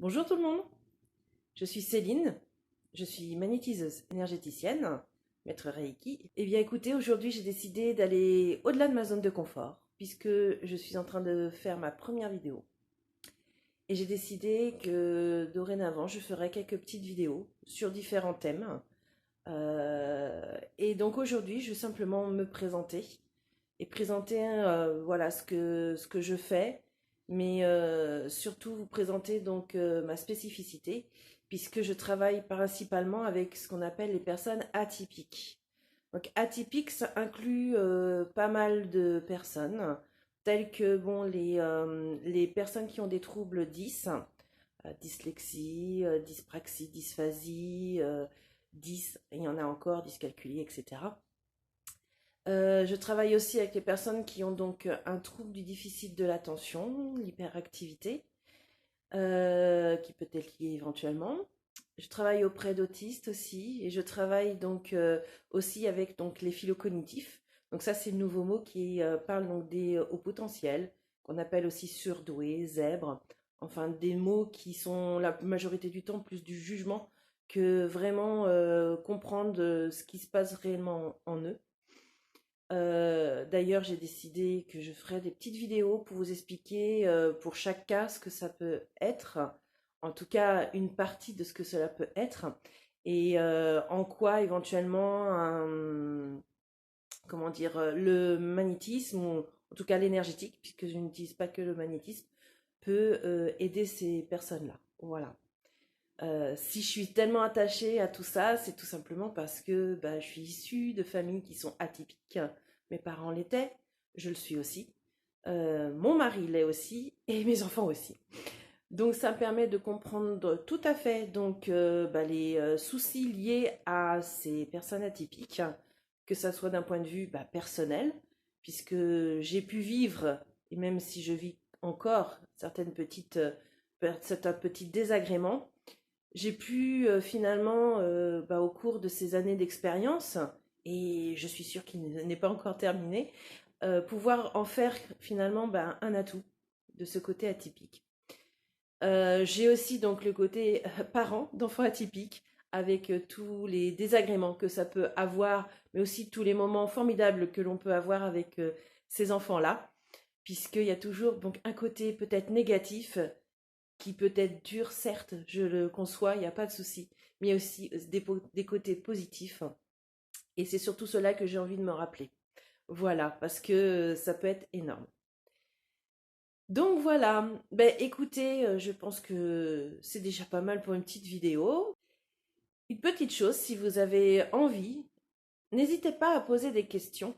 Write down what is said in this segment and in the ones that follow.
Bonjour tout le monde, je suis Céline, je suis magnétiseuse énergéticienne, maître Reiki. Eh bien écoutez, aujourd'hui j'ai décidé d'aller au-delà de ma zone de confort, puisque je suis en train de faire ma première vidéo. Et j'ai décidé que dorénavant je ferai quelques petites vidéos sur différents thèmes. Et donc aujourd'hui je vais simplement me présenter et présenter voilà ce que je fais, mais surtout vous présenter donc ma spécificité, puisque je travaille principalement avec ce qu'on appelle les personnes atypiques. Donc atypique, ça inclut pas mal de personnes, telles que bon, les personnes qui ont des troubles 10, dyslexie, dyspraxie, dysphasie, 10, il y en a encore, dyscalculie, etc. Je travaille aussi avec les personnes qui ont donc un trouble du déficit de l'attention, l'hyperactivité, qui peut être lié éventuellement. Je travaille auprès d'autistes aussi, et je travaille donc aussi avec donc les phylocognitifs. Donc ça, c'est le nouveau mot qui parle donc des hauts potentiels, qu'on appelle aussi surdoués, zèbres, enfin des mots qui sont la majorité du temps plus du jugement que vraiment comprendre ce qui se passe réellement en eux. D'ailleurs, j'ai décidé que je ferai des petites vidéos pour vous expliquer pour chaque cas ce que ça peut être, en tout cas une partie de ce que cela peut être, et en quoi éventuellement comment dire, le magnétisme, ou en tout cas l'énergétique, puisque je n'utilise pas que le magnétisme, peut aider ces personnes-là. Voilà. Si je suis tellement attachée à tout ça, c'est tout simplement parce que bah, je suis issue de familles qui sont atypiques. Mes parents l'étaient, je le suis aussi. Mon mari l'est aussi, et mes enfants aussi. Donc ça me permet de comprendre tout à fait donc, bah, les soucis liés à ces personnes atypiques, que ça soit d'un point de vue bah, personnel, puisque j'ai pu vivre, et même si je vis encore certains petits désagréments, j'ai pu finalement, bah, au cours de ces années d'expérience, et je suis sûre qu'il n'est pas encore terminé, pouvoir en faire finalement bah, un atout de ce côté atypique. J'ai aussi donc le côté parent d'enfants atypiques, avec tous les désagréments que ça peut avoir, mais aussi tous les moments formidables que l'on peut avoir avec ces enfants-là, puisqu'il y a toujours donc un côté peut-être négatif qui peut être dur, certes, je le conçois, il n'y a pas de souci, mais il y a aussi des côtés positifs. Et c'est surtout cela que j'ai envie de me rappeler. Voilà, parce que ça peut être énorme. Donc voilà, ben écoutez, je pense que c'est déjà pas mal pour une petite vidéo. Une petite chose, si vous avez envie, n'hésitez pas à poser des questions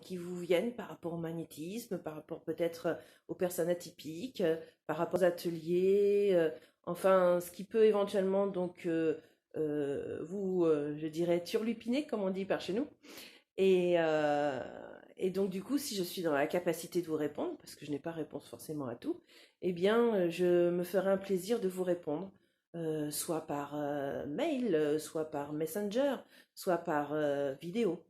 qui vous viennent par rapport au magnétisme, par rapport peut-être aux personnes atypiques, par rapport aux ateliers, enfin ce qui peut éventuellement donc vous, je dirais, turlupiner, comme on dit par chez nous. Et, euh, et donc du coup, si je suis dans la capacité de vous répondre, parce que je n'ai pas réponse forcément à tout, eh bien je me ferai un plaisir de vous répondre. Soit par mail, soit par Messenger, soit par vidéo.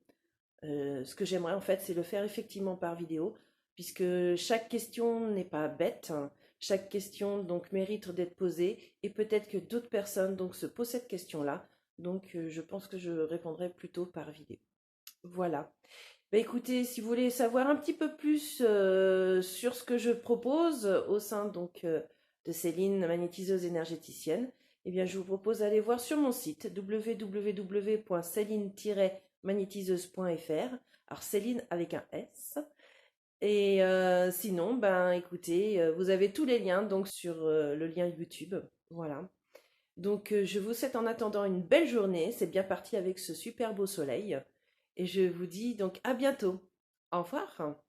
Ce que j'aimerais en fait, c'est le faire effectivement par vidéo, puisque chaque question n'est pas bête, hein. Chaque question donc mérite d'être posée, et peut-être que d'autres personnes donc se posent cette question-là. Donc je pense que je répondrai plutôt par vidéo. Voilà. Bah, écoutez, si vous voulez savoir un petit peu plus sur ce que je propose au sein donc de Céline, magnétiseuse énergéticienne, eh bien je vous propose d'aller voir sur mon site www.céline-magnétiseuse.fr. Alors Céline avec un S. Et sinon, ben écoutez, vous avez tous les liens donc sur le lien YouTube. Voilà. Donc je vous souhaite en attendant une belle journée. C'est bien parti avec ce super beau soleil. Et je vous dis donc à bientôt. Au revoir.